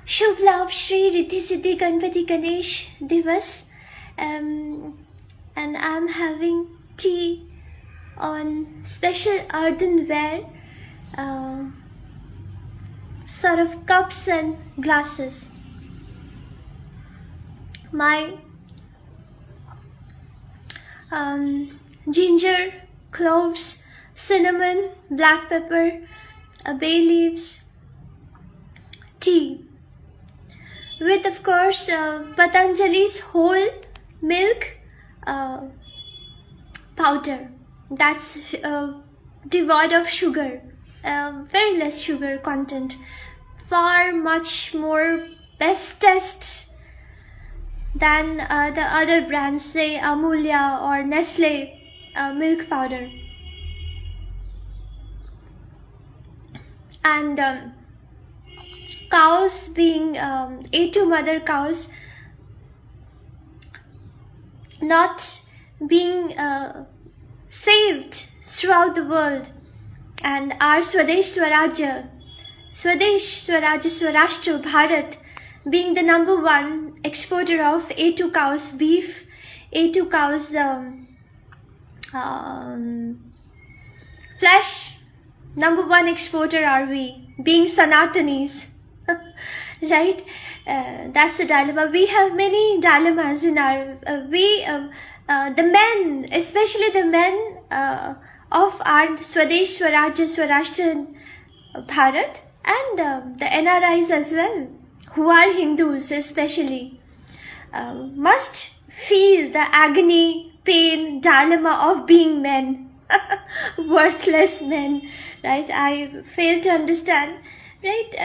शुभ लाभ Shri Riddhi Siddhi Ganpati Ganesh Divas, and I'm having tea on special earthenware sort of cups and glasses. My ginger, cloves, cinnamon, black pepper, bay leaves, tea with, of course, Patanjali's whole milk powder that's devoid of sugar, very less sugar content, far much more bestest than the other brands, say Amulya or Nestle milk powder. And cows, being A2 mother cows, not being saved throughout the world, and our Swadesh Swarajya Swarashtra Bharat being the #1 exporter of A2 cows beef, A2 cows flesh, #1 exporter are we, being Sanatanis. Right? That's the dilemma. We have many dilemmas in our the men, especially the men of our Swadesh Swarajya Swarashtra Bharat, and the NRIs as well, who are Hindus especially, must feel the agony, pain, dilemma of being men. Worthless men, right? I fail to understand, right?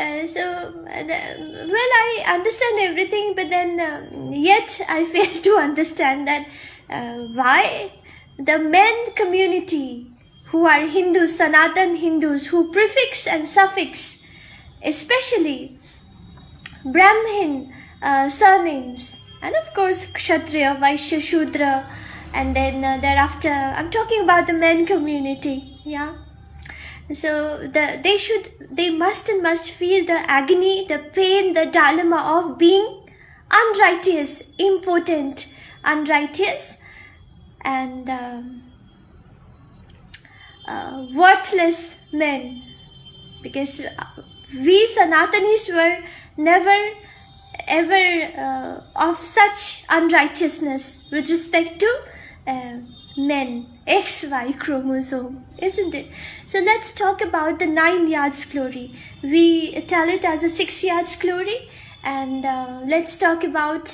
Well, I understand everything, but then yet I fail to understand that why the men community who are Hindus, Sanatan Hindus, who prefix and suffix, especially Brahmin surnames, and of course Kshatriya, Vaishya, Shudra, and then thereafter I'm talking about the men community, yeah. So they must feel the agony, the pain, the dilemma of being unrighteous, impotent, unrighteous, and worthless men, because we Sanatanis were never ever of such unrighteousness with respect to men, XY chromosome, isn't it? So let's talk about the 9 yards glory. We tell it as a 6 yards glory, and let's talk about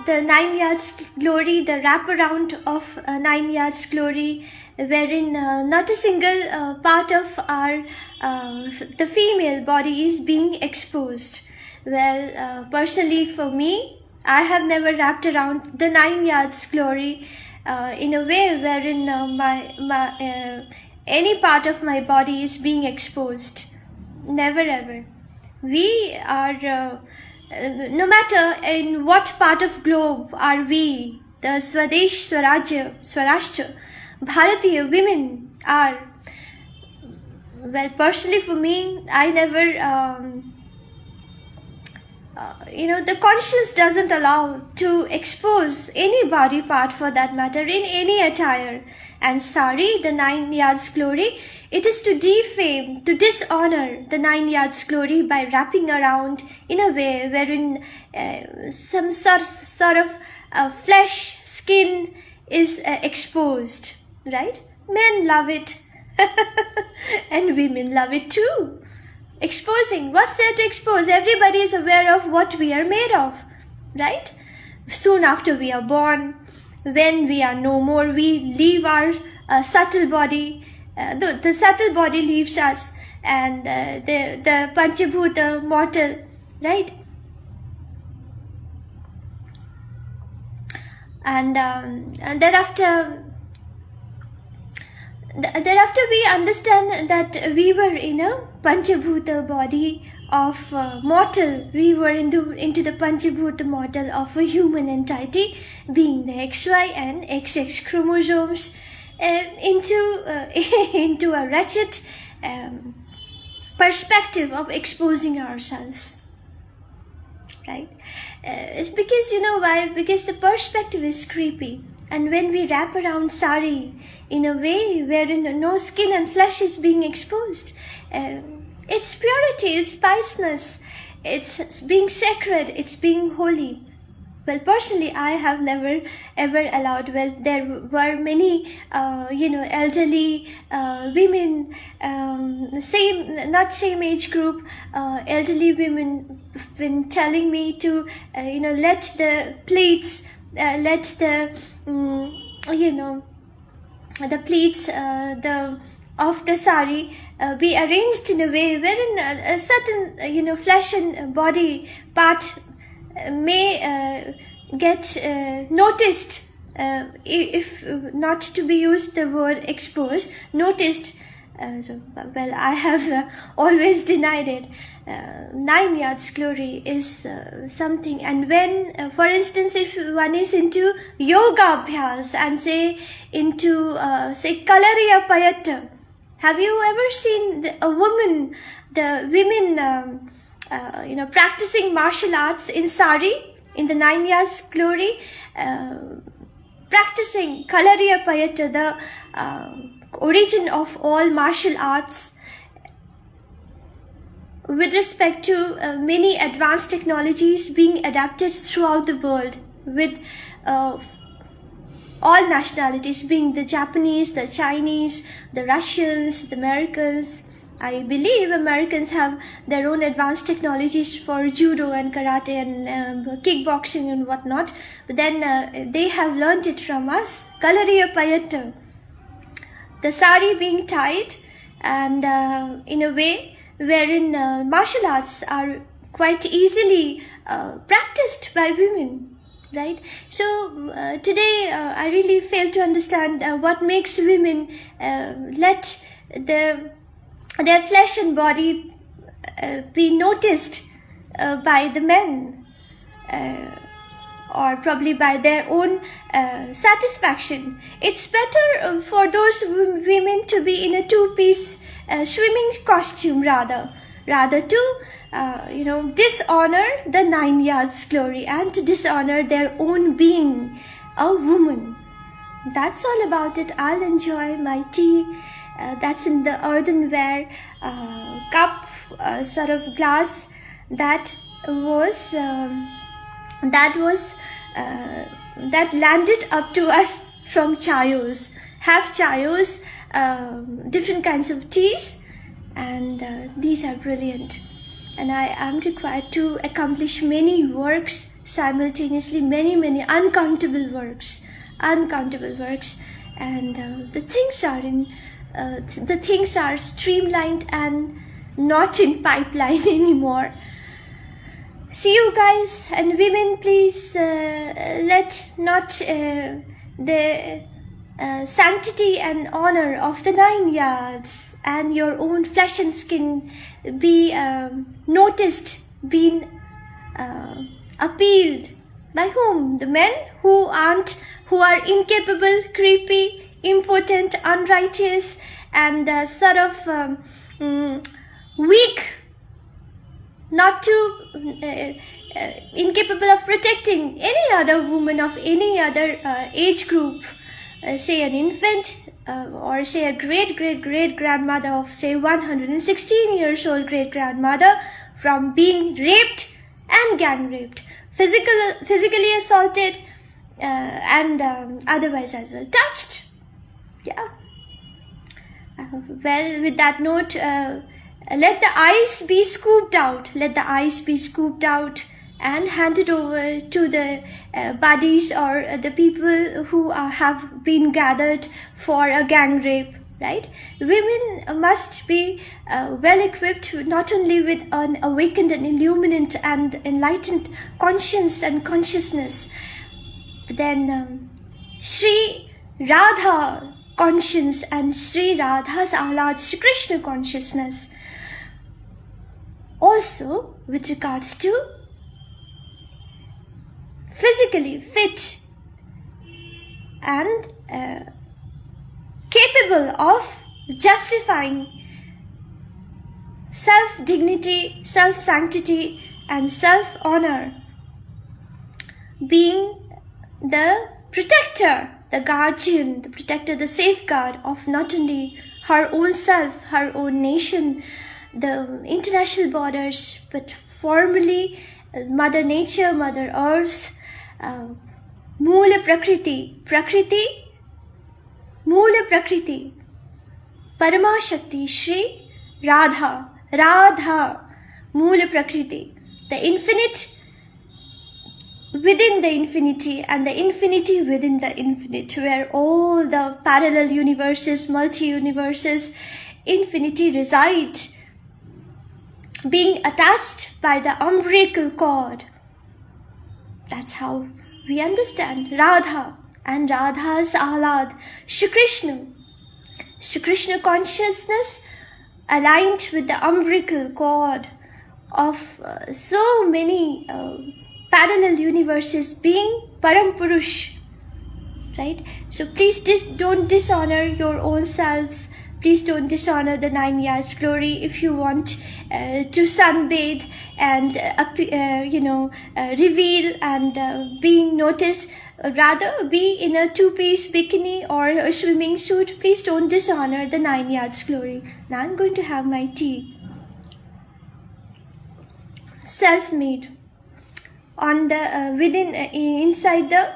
the 9 yards glory, the wraparound of 9 yards glory, wherein not a single part of our the female body is being exposed. Well, personally for me, I have never wrapped around the 9 yards glory in a way wherein my any part of my body is being exposed. Never ever. We are no matter in what part of globe are we, the Swadesh Swarajya Swarashtra Bharatiya women are. Well, personally for me, I never the conscience doesn't allow to expose any body part, for that matter, in any attire. And sari, the 9 yards glory, it is to defame, to dishonor the 9 yards glory by wrapping around in a way wherein some sort of flesh, skin is exposed, right? Men love it and women love it too. Exposing, what's there to expose? Everybody is aware of what we are made of, right? Soon after we are born, when we are no more, we leave our subtle body, the subtle body leaves us, and the Panchabhuta mortal, right? And thereafter we understand that we were in a Panchabhuta body of mortal. We were into the Panchabhuta mortal of a human entity, being the XY and XX chromosomes, into a wretched perspective of exposing ourselves, right? It's because, you know why? Because the perspective is creepy. And when we wrap around sari in a way wherein no skin and flesh is being exposed, its purity is spiciness, it's being sacred, it's being holy. Well, personally, I have never ever allowed. Well, there were many, elderly women, not same age group, elderly women, been telling me to, let the pleats, let the, the pleats, of the sari be arranged in a way wherein a certain, flesh and body part may get noticed, if not to be used the word exposed, noticed. Well, I have always denied it. 9 yards glory is something. And when, for instance, if one is into yoga abhyas and say into, say, Kalariya Payatta, have you ever seen the women, practicing martial arts in sari, in the 9 yards glory, practicing Kalariya Payatta, the origin of all martial arts, with respect to many advanced technologies being adapted throughout the world, with all nationalities, being the Japanese, the Chinese, the Russians, the Americans. I believe Americans have their own advanced technologies for judo and karate and kickboxing and whatnot. But then they have learned it from us. Kalariya Payatta, the sari being tied, and in a way wherein martial arts are quite easily practiced by women, right? So today I really fail to understand what makes women let their flesh and body be noticed by the men, or probably by their own satisfaction. It's better for those women to be in a two-piece swimming costume rather to dishonor the 9 yards glory and to dishonor their own being a woman. That's all about it. I'll enjoy my tea. That's in the earthenware cup, sort of glass that landed up to us from chayos. Have chayos, different kinds of teas, and these are brilliant. And I am required to accomplish many works simultaneously, many uncountable works, and the things are streamlined and not in pipeline anymore. See you guys, and women, please let not the sanctity and honor of the 9 yards and your own flesh and skin be noticed, being appealed. By whom? The men who are incapable, creepy, impotent, unrighteous, and sort of weak, not to incapable of protecting any other woman of any other age group, say an infant, or say a great grandmother of say 116 years old great grandmother, from being raped and gang raped, physically assaulted, and otherwise as well, touched. Yeah. Well, with that note, let the ice be scooped out. Let the ice be scooped out and handed over to the buddies or the people who have been gathered for a gang rape, right? Women must be well equipped not only with an awakened and illuminant and enlightened conscience and consciousness, but then Sri Radha conscience and Sri Radha's Ahlad Sri Krishna consciousness. Also, with regards to physically fit and capable of justifying self-dignity, self-sanctity, and self-honor, being the protector, the guardian, the protector, the safeguard of not only her own self, her own nation, the international borders, but formally Mother Nature, Mother Earth, Moola Prakriti, Moola Prakriti, Parama Shakti, Shri Radha, Moola Prakriti, the infinite within the infinity and the infinity within the infinite, where all the parallel universes, multi-universes, infinity reside, being attached by the umbilical cord. That's how we understand Radha and Radha's Ahlad, Shri Krishna. Shri Krishna consciousness aligned with the umbilical cord of so many parallel universes, being Param Purush, right? So please don't dishonor your own selves. Please don't dishonor the 9 years glory. If you want to sunbathe and reveal and being noticed, rather be in a 2-piece bikini or a swimming suit. Please don't dishonor the 9 yards glory. Now I'm going to have my tea. Self-made. On the inside the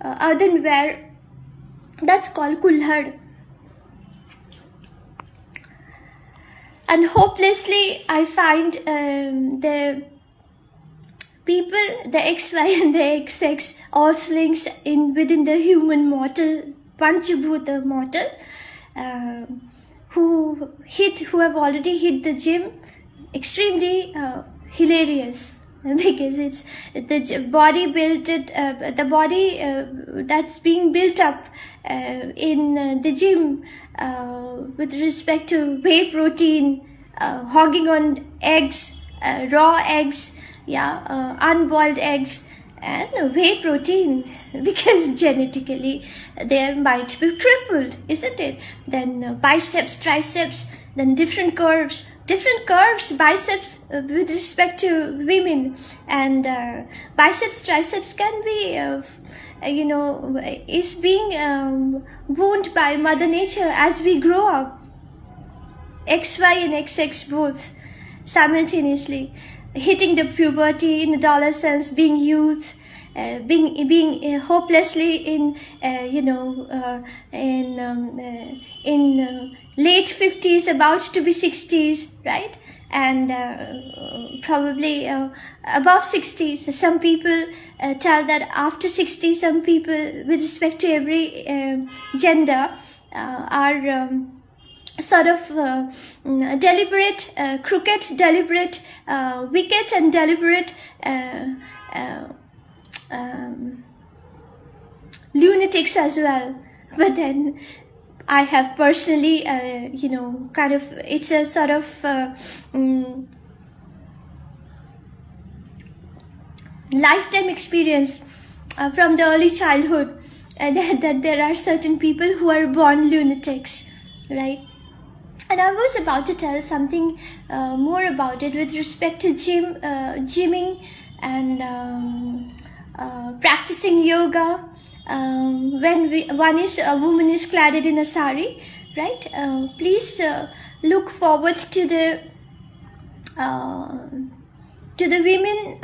earthenware, that's called kulhad. And hopelessly I find the people, the XY and the XX earthlings within the human mortal, Panchabhuta mortal, who have already hit the gym, extremely hilarious. Because it's the body that's being built up in the gym with respect to whey protein, hogging on eggs, raw eggs, unboiled eggs, and whey protein, because genetically they might be crippled, isn't it? Then biceps, triceps, then different curves, biceps with respect to women, and biceps, triceps can be, is being wound by Mother Nature as we grow up. XY and XX both simultaneously, hitting the puberty in adolescence, being youth, being hopelessly in late 50s, about to be 60s, right? And probably above 60s. Some people tell that after 60, some people, with respect to every gender, are sort of deliberate, crooked, deliberate, wicked, and deliberate lunatics as well. But then I have personally, kind of, it's a sort of lifetime experience from the early childhood that there are certain people who are born lunatics, right? And I was about to tell something more about it with respect to gymming and practicing yoga. When a woman is cladded in a sari, right? Please look forward to the women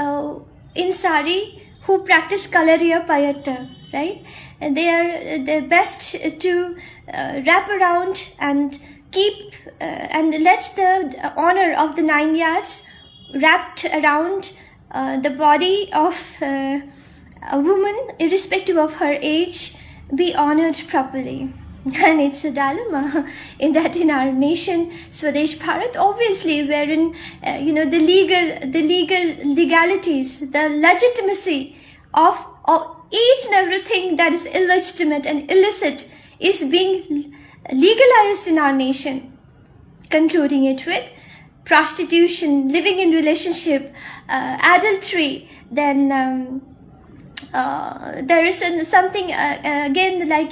in sari who practice Kalariya Payatta, right? And they are the best to wrap around and keep and let the honor of the 9 yards wrapped around the body of a woman, irrespective of her age, be honored properly. And it's a dilemma in that in our nation, Swadesh Bharat, obviously, wherein the legalities, the legitimacy of each and everything that is illegitimate and illicit is being legalized in our nation, concluding it with prostitution, living in relationship, adultery. Then there is something again, like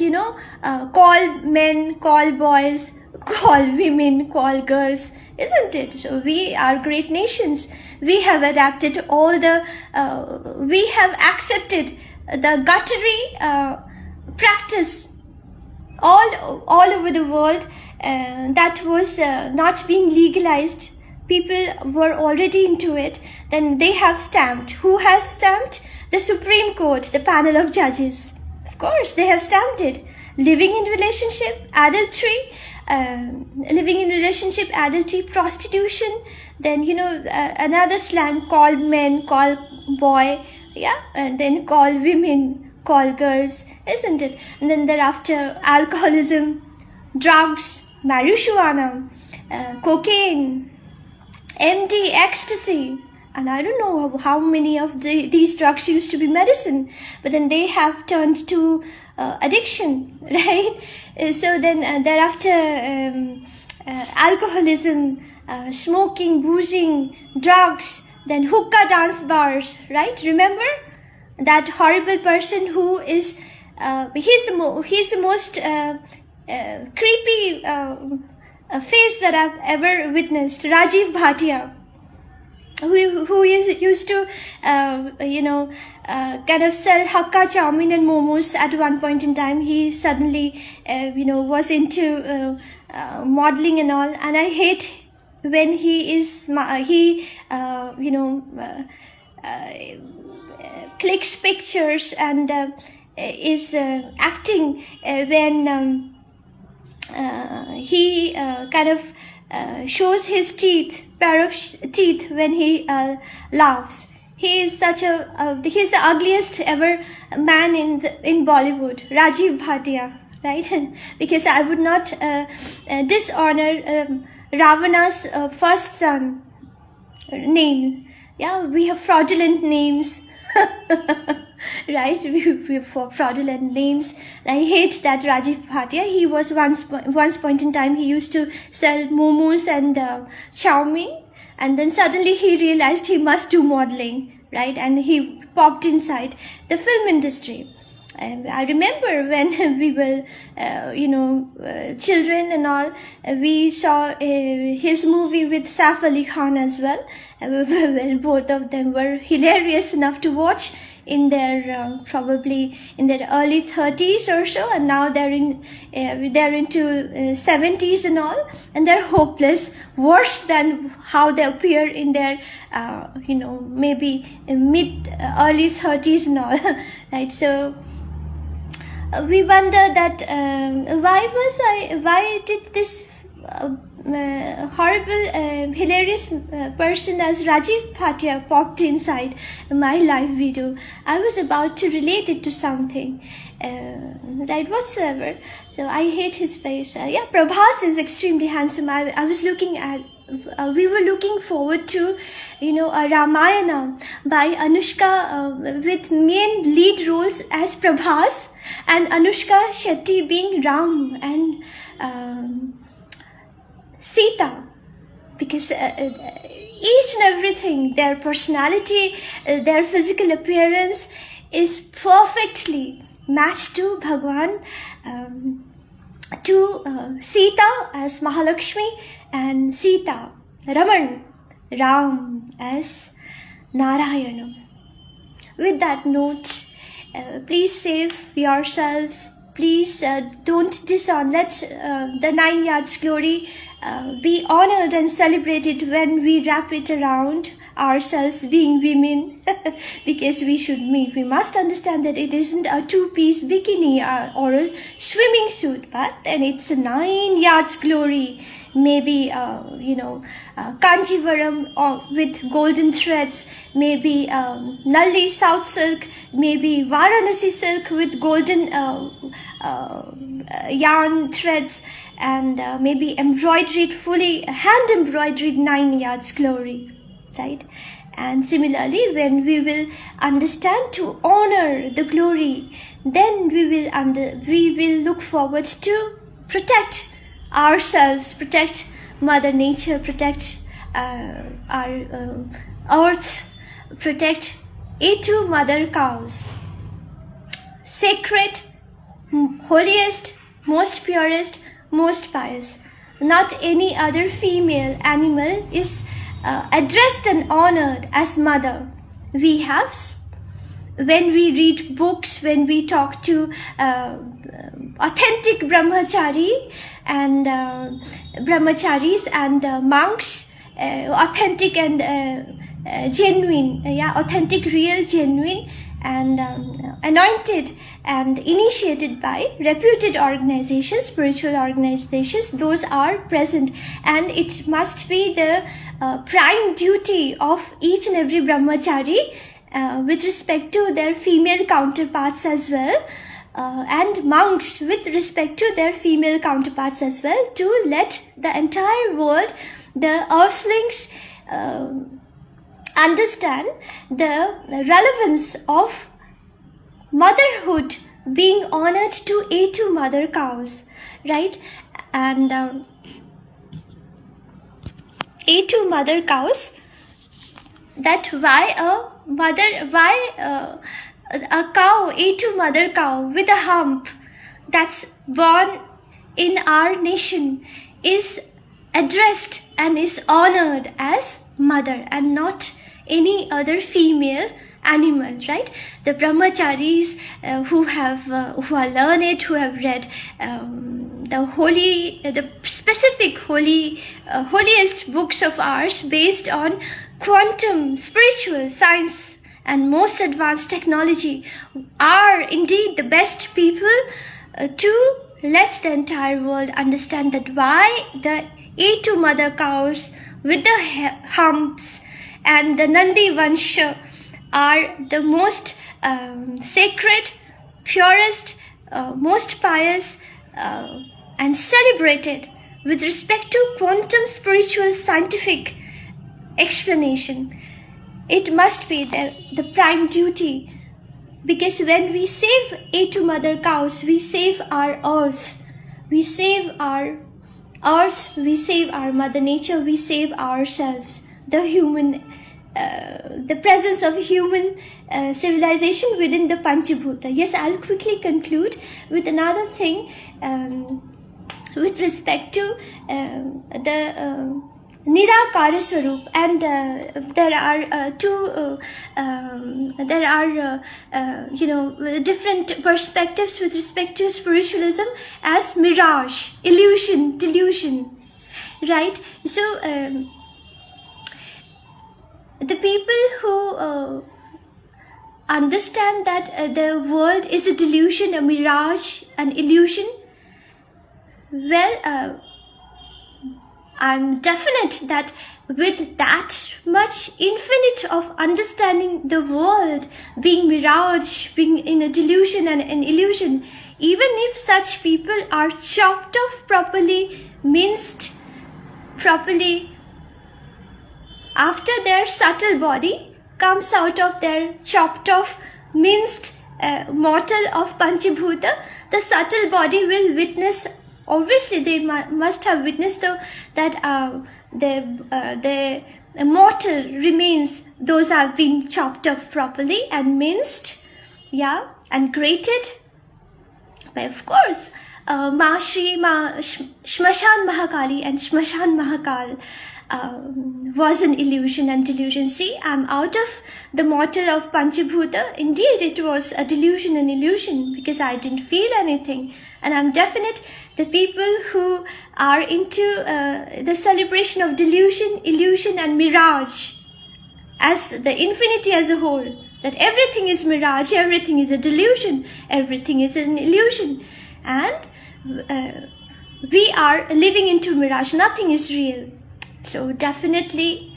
call men, call boys, call women, call girls, isn't it? So we are great nations. We have adapted all the, we have accepted the guttery practice all over the world that was not being legalized. People were already into it. Then they have stamped. Who has stamped? The Supreme Court, the panel of judges. Of course, they have stamped it. Living in relationship, adultery, prostitution. Then, you know, another slang, call men, call boy, yeah, and then call women, call girls, isn't it? And then thereafter, alcoholism, drugs, marijuana, cocaine, MD, ecstasy, and I don't know how many of these drugs used to be medicine, but then they have turned to addiction, right? So then thereafter, alcoholism, smoking, boozing, drugs, then hookah dance bars, right? Remember that horrible person who is he's the most creepy face that I've ever witnessed, Rajiv Bhatia, who used to kind of sell hakka chowmin and momos at one point in time. He suddenly was into modeling and all, and I hate when he clicks pictures and is acting when he kind of shows his pair of teeth when he laughs. He is he's the ugliest ever man in Bollywood, Rajiv Bhatia, right? Because I would not dishonor Ravana's first son name. Yeah, we have fraudulent names. Right, we have fraudulent names. I hate that Rajiv Bhatia. He was once point in time he used to sell momos and chowmin, and then suddenly he realized he must do modeling, right? And he popped inside the film industry. I remember when we were, children and all, we saw his movie with Saif Ali Khan as well. Well, both of them were hilarious enough to watch in their probably in their early 30s or so, and now they're into 70s and all, and they're hopeless, worse than how they appear in their maybe mid early 30s and all. Right? So we wonder that why did this horrible hilarious person as Rajiv Bhatia popped inside my live video. I was about to relate it to something, right, whatsoever. So I hate his face. Yeah, Prabhas is extremely handsome. I was looking at we were looking forward to a Ramayana by Anushka with main lead roles as Prabhas and Anushka Shetty being Ram and Sita, because each and everything, their personality, their physical appearance is perfectly matched to Bhagwan, to Sita as Mahalakshmi and Sita, Ram as Narayana. With that note, please save yourselves. Please don't disown. Let the 9 yards glory be honored and celebrated when we wrap it around ourselves being women, because we must understand that it isn't a 2-piece bikini or a swimming suit, but then it's a 9 yards glory. Maybe Kanjivaram with golden threads, maybe Nalli South silk, maybe Varanasi silk with golden yarn threads, and maybe fully hand embroidered 9 yards glory, right? And similarly, when we will understand to honor the glory, then we will look forward to protect ourselves, protect Mother Nature, protect our earth, protect A2 mother cows, sacred, holiest, most purest, most pious. not any other female animal, is addressed and honored as mother. We have, when we read books, when we talk to authentic brahmachari and brahmacharis and monks, authentic and genuine, authentic, real, genuine, and anointed and initiated by reputed organizations, spiritual organizations, those are present. And it must be the prime duty of each and every brahmachari with respect to their female counterparts as well, and monks with respect to their female counterparts as well, to let the entire world, the earthlings, understand the relevance of motherhood being honored to A2 mother cows, right? And A2 mother cows, that why a cow, A2 mother cow with a hump that's born in our nation is addressed and is honored as mother and not any other female animal, right? The brahmacharis who are learned, who have read the specific holiest books of ours based on quantum, spiritual science and most advanced technology, are indeed the best people to let the entire world understand that why the A2 mother cows with the humps and the Nandi Vansha are the most sacred, purest, most pious, and celebrated with respect to quantum spiritual scientific explanation. It must be the prime duty, because when we save A2 mother cows, we save our earth, we save our earth, we save our mother nature, we save ourselves, the human, the presence of human civilization within the Panchabhuta. Yes, I'll quickly conclude with another thing with respect to the Nirakara Swarup, and there are different perspectives with respect to spiritualism as mirage, illusion, delusion, right? So the people who understand that the world is a delusion, a mirage, an illusion, well, I'm definite that with that much infinite of understanding the world being mirage, being in a delusion and an illusion, even if such people are chopped off properly, minced properly, after their subtle body comes out of their chopped off, minced mortal of Panchabhuta, the subtle body will witness. Obviously, they must have witnessed that the mortal remains, those have been chopped off properly and minced, and grated. But of course, Shmashan Mahakali and Shmashan Mahakal was an illusion and delusion. See, I'm out of the mortal of Panchabhuta. Indeed, it was a delusion and illusion because I didn't feel anything. And I'm definite the people who are into the celebration of delusion, illusion and mirage as the infinity as a whole, that everything is mirage, everything is a delusion, everything is an illusion. And we are living into mirage, nothing is real. So definitely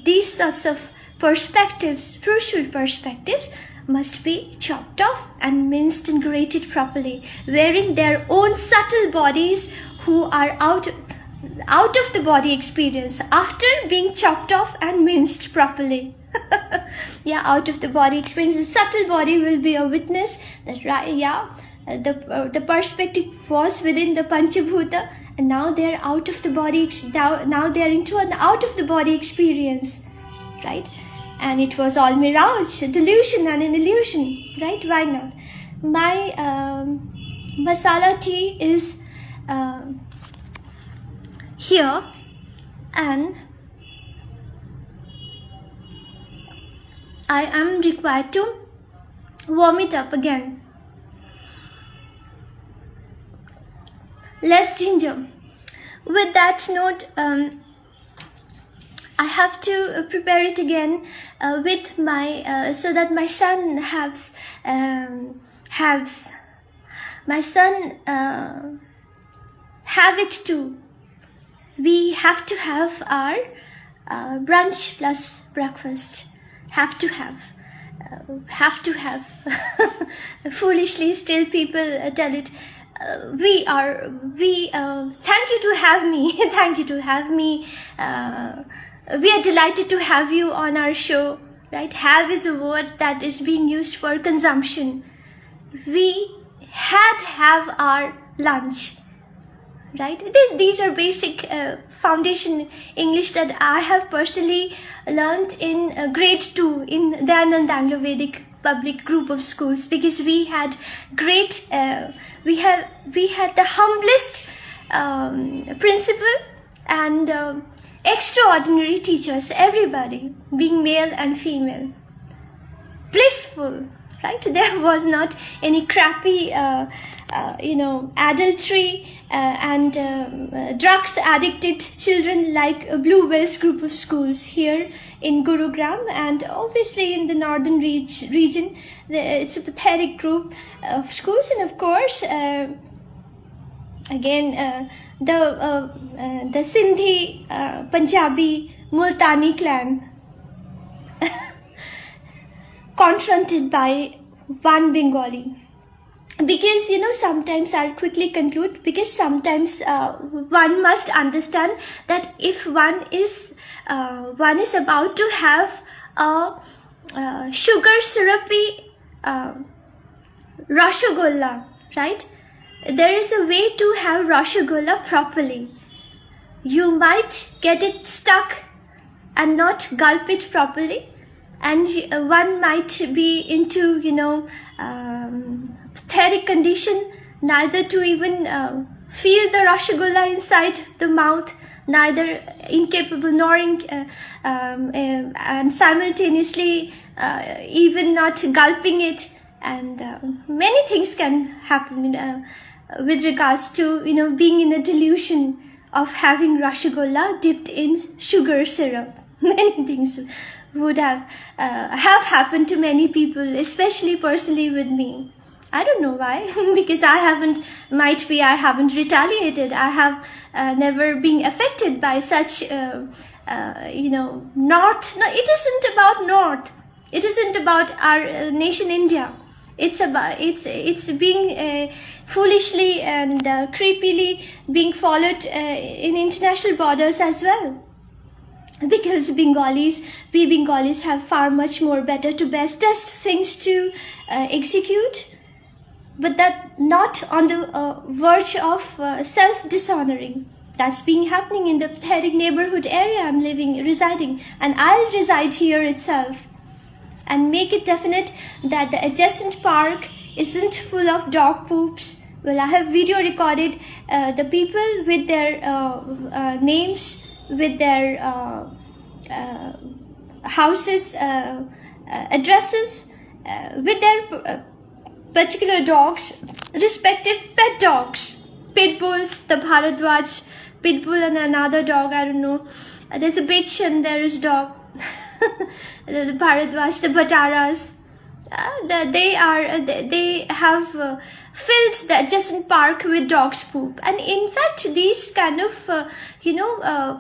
these sorts of perspectives, spiritual perspectives, must be chopped off and minced and grated properly, wherein their own subtle bodies who are out of the body experience after being chopped off and minced properly. Out of the body experience, the subtle body will be a witness that the perspective was within the Panchabhuta, and now they're out of the body. Now they're into an out of the body experience, right? And it was all mirage, a delusion and an illusion, right? Why not? My masala tea is here, and I am required to warm it up again. Less ginger. With that note, I have to prepare it again with my so that my son have it too. We have to have our brunch plus breakfast. Have to have. Foolishly, still people tell it. Thank you to have me. Thank you to have me. We are delighted to have you on our show, right? Have is a word that is being used for consumption. We had have our lunch, right? These are basic foundation English that I have personally learned in grade 2 in Dayanand Anglo Vedic public group of schools, because we had great we had the humblest principal and extraordinary teachers, everybody being male and female, blissful, right? There was not any crappy adultery and drugs addicted children like Bluebell's group of schools here in Gurugram, and obviously in the northern region it's a pathetic group of schools. And of course again the Sindhi, Punjabi, Multani clan confronted by one Bengali. Because sometimes I'll quickly conclude, because sometimes one must understand that if one is about to have a sugar syrupy rasgulla, right? There is a way to have rasgulla properly. You might get it stuck and not gulp it properly, and one might be into pathetic condition, neither to even feel the rasgulla inside the mouth, neither incapable nor and simultaneously even not gulping it, and many things can happen with regards to being in a delusion of having rasgulla dipped in sugar syrup. Many things would have happened to many people, especially personally with me. I don't know why, because I haven't retaliated. I have never been affected by such, North. No, it isn't about North. It isn't about our nation, India. It's being foolishly and creepily being followed in international borders as well. Because we Bengalis have far much more better to bestest things to execute. But that not on the verge of self-dishonoring. That's been happening in the pathetic neighborhood area I'm residing, and I'll reside here itself, and make it definite that the adjacent park isn't full of dog poops. Well, I have video recorded the people with their names, with their houses, addresses, with their particular dogs, respective pet dogs, pit bulls, the Bharadwaj pit bull, and another dog, I don't know. There's a bitch and there is dog. The Bharadwaj, the Bataras, they have filled the adjacent park with dog's poop. And in fact, these kind of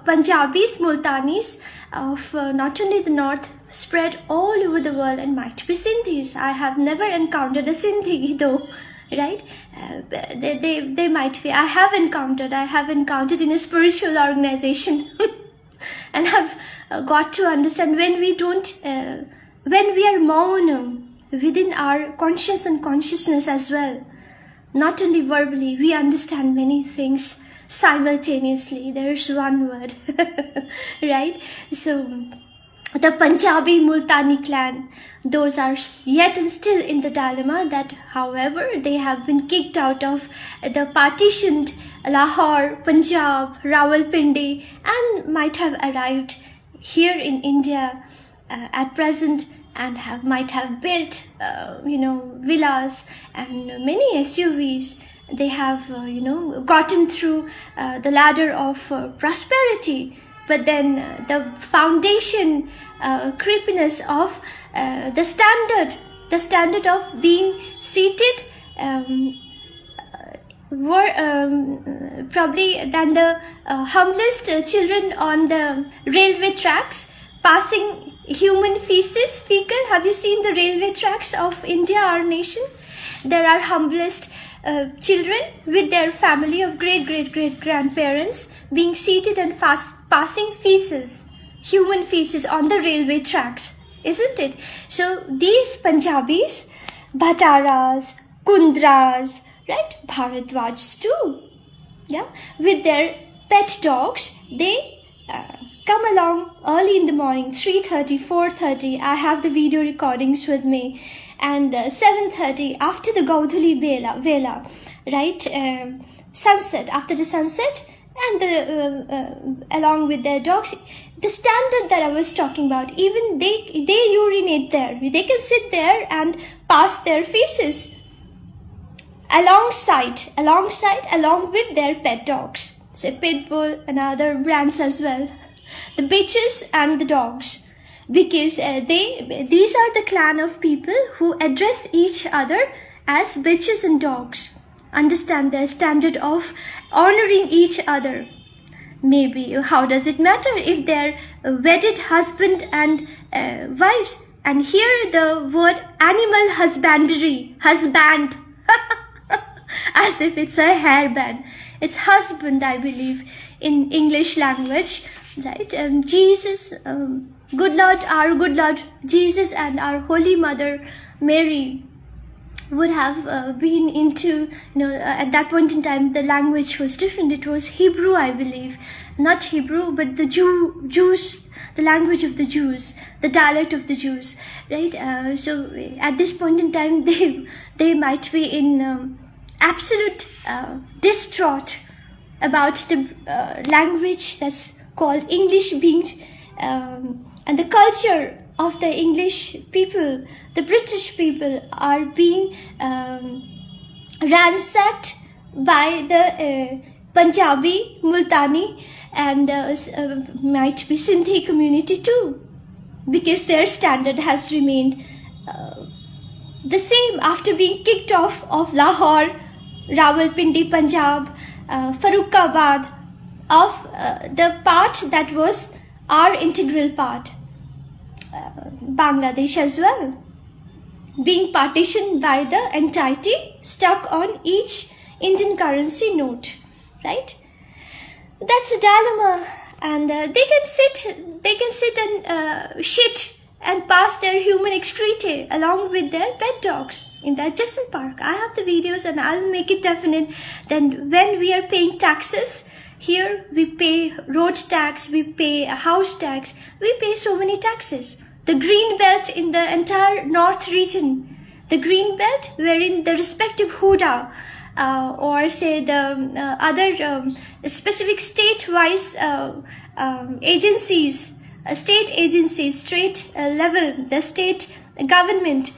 Punjabis, Multanis of not only the north spread all over the world, and might be Sindhis. I have never encountered a Sindhi though, right? They might be. I have encountered in a spiritual organization. And have got to understand when we are mono within our conscience and consciousness as well, not only verbally, we understand many things simultaneously. There's one word, right? So the Punjabi Multani clan, those are yet and still in the dilemma that, however, they have been kicked out of the partitioned Lahore, Punjab, Rawalpindi, and might have arrived here in India at present, and might have built villas and many SUVs. They have gotten through the ladder of prosperity, but then the foundation creepiness of the standard of being seated were probably than the humblest children on the railway tracks passing human fecal. Have you seen the railway tracks of India, our nation? There are humblest children with their family of great grandparents being seated and passing human feces on the railway tracks, isn't it? So these Punjabis, Bhataras, Kundras, right, Bharadwajs too, yeah, with their pet dogs, they come along early in the morning, 3:30, 4:30. I have the video recordings with me, and 7:30 after the Gaudhuli Vela, right, sunset, after the sunset, and along with their dogs, the standard that I was talking about, even they urinate there. They can sit there and pass their feces along with their pet dogs. So Pitbull and other brands as well. The bitches and the dogs, because these are the clan of people who address each other as bitches and dogs. Understand their standard of honoring each other. Maybe how does it matter if they're wedded husband and wives? And here the word animal husband, as if it's a hairband. It's husband, I believe, in English language, right? Jesus, good Lord Jesus, and our Holy Mother Mary would have been into, at that point in time, the language was different. It was Hebrew, I believe. Not Hebrew, but the Jews, the language of the Jews, the dialect of the Jews, right? So at this point in time, they might be in absolute distraught about the language that's called English being, and the culture of the English people, the British people, are being ransacked by the Punjabi, Multani, and might be Sindhi community too, because their standard has remained the same after being kicked off of Lahore, Rawalpindi, Punjab, Farrukhabad, of the part that was our integral part, Bangladesh as well, being partitioned by the entirety stuck on each Indian currency note, right? That's a dilemma, and they can sit and shit and pass their human excreta along with their pet dogs in the adjacent park. I have the videos, and I'll make it definite. Then when we are paying taxes, here we pay road tax, we pay a house tax, we pay so many taxes. The green belt in the entire north region, the green belt wherein the respective Huda or say the other specific state-wise agencies, state level, the state government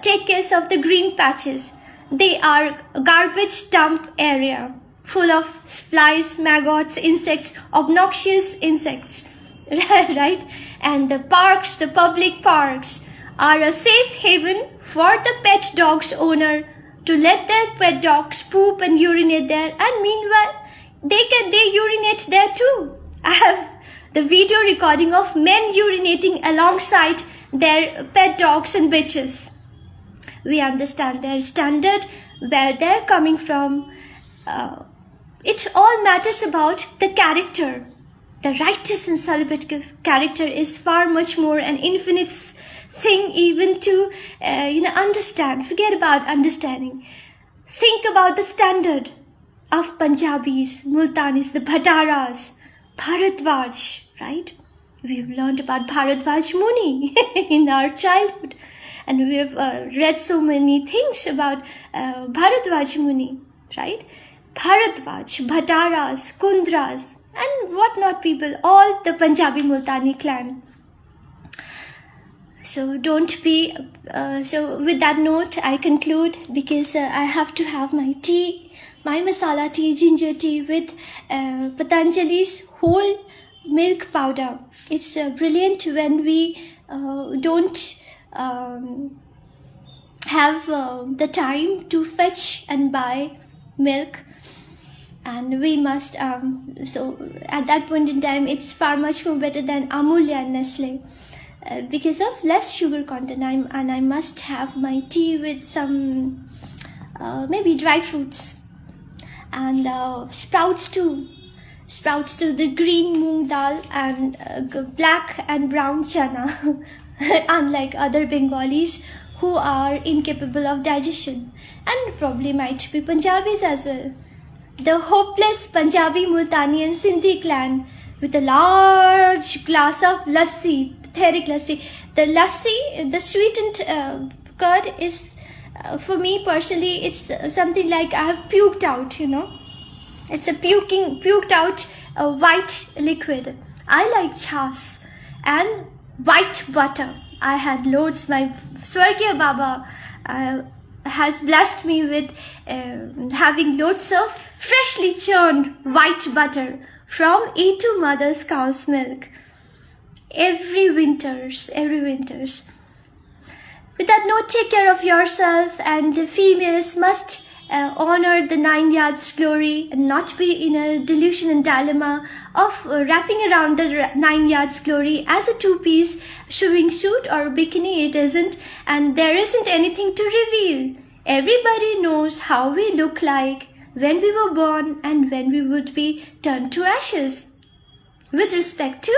take care of the green patches. They are garbage dump area full of flies, maggots, insects, obnoxious insects, right? And the parks, the public parks, are a safe haven for the pet dog's owner to let their pet dogs poop and urinate there, and meanwhile they urinate there too. I have the video recording of men urinating alongside their pet dogs and bitches. We understand their standard, where they're coming from. It all matters about the character. The righteous and celibate character is far much more an infinite thing even to understand. Forget about understanding. Think about the standard of Punjabis, Multanis, the Bhataras, Bharadwaj, right? We've learned about Bharadwaj Muni in our childhood, and we've read so many things about Bharadwaj Muni, right? Bharadwaj, Bhataras, Kundras, and whatnot people, all the Punjabi Multani clan. So don't be, so with that note, I conclude, because I have to have my tea, my masala tea, ginger tea with Patanjali's whole milk powder. It's brilliant when we don't have the time to fetch and buy milk, and we must, so at that point in time, it's far much more better than Amul and Nestle. Because of less sugar content, and I must have my tea with some maybe dry fruits and sprouts too, the green moong dal and black and brown chana, unlike other Bengalis who are incapable of digestion, and probably might be Punjabis as well. The hopeless Punjabi, Multani and Sindhi clan with a large glass of lassi, pathetic lassi. The lassi, the sweetened curd is, for me personally, it's something like I have puked out, you know. It's a puked out white liquid. I like chas and white butter. I had loads. My Swargya Baba has blessed me with having loads of freshly churned white butter from A2 Mother's cow's milk. Every winters. With that note, take care of yourself, and the females must honor the 9 yards glory and not be in a delusion and dilemma of wrapping around the 9 yards glory as a two-piece swimming suit or bikini. It isn't, and there isn't anything to reveal. Everybody knows how we look like when we were born and when we would be turned to ashes, with respect to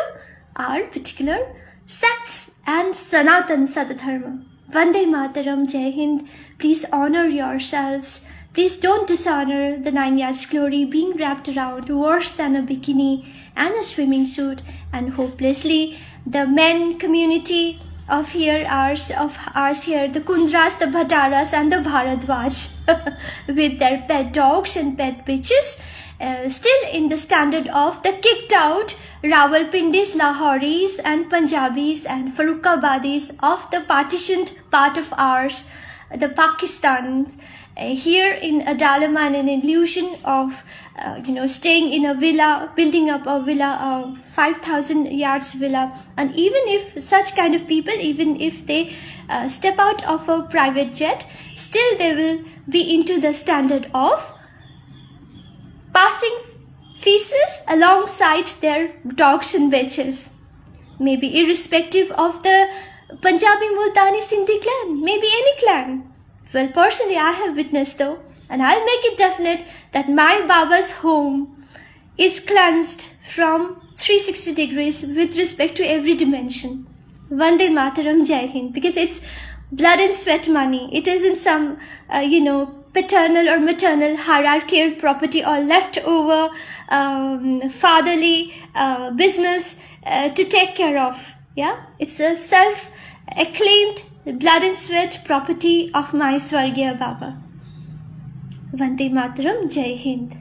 our particular sects and Sanatan Sadadharma. Vande Mataram, Jai Hind. Please honor yourselves. Please don't dishonor the 9 yards glory being wrapped around worse than a bikini and a swimming suit. And hopelessly, the men community of ours here, the Kundras, the Bhataras and the Bharadwaj with their pet dogs and pet bitches, still in the standard of the kicked out Rawalpindis, Lahoris and Punjabis and Farooqabadis of the partitioned part of ours, the Pakistan, here in Adalama, and an illusion of staying in a villa, building up a villa, 5,000 yards villa. And even if such kind of people, even if they step out of a private jet, still they will be into the standard of passing feces alongside their dogs and bitches, maybe irrespective of the Punjabi, Multani, Sindhi clan, maybe any clan. Well, personally, I have witnessed though, and I'll make it definite that my Baba's home is cleansed from 360 degrees with respect to every dimension. Vande Mataram, Jai Hind, because it's blood and sweat money. It isn't some, paternal or maternal hierarchical property or leftover fatherly business to take care of. Yeah, it's a self-acclaimed blood and sweat property of my Swargya Baba. Vande Mataram, Jai Hind.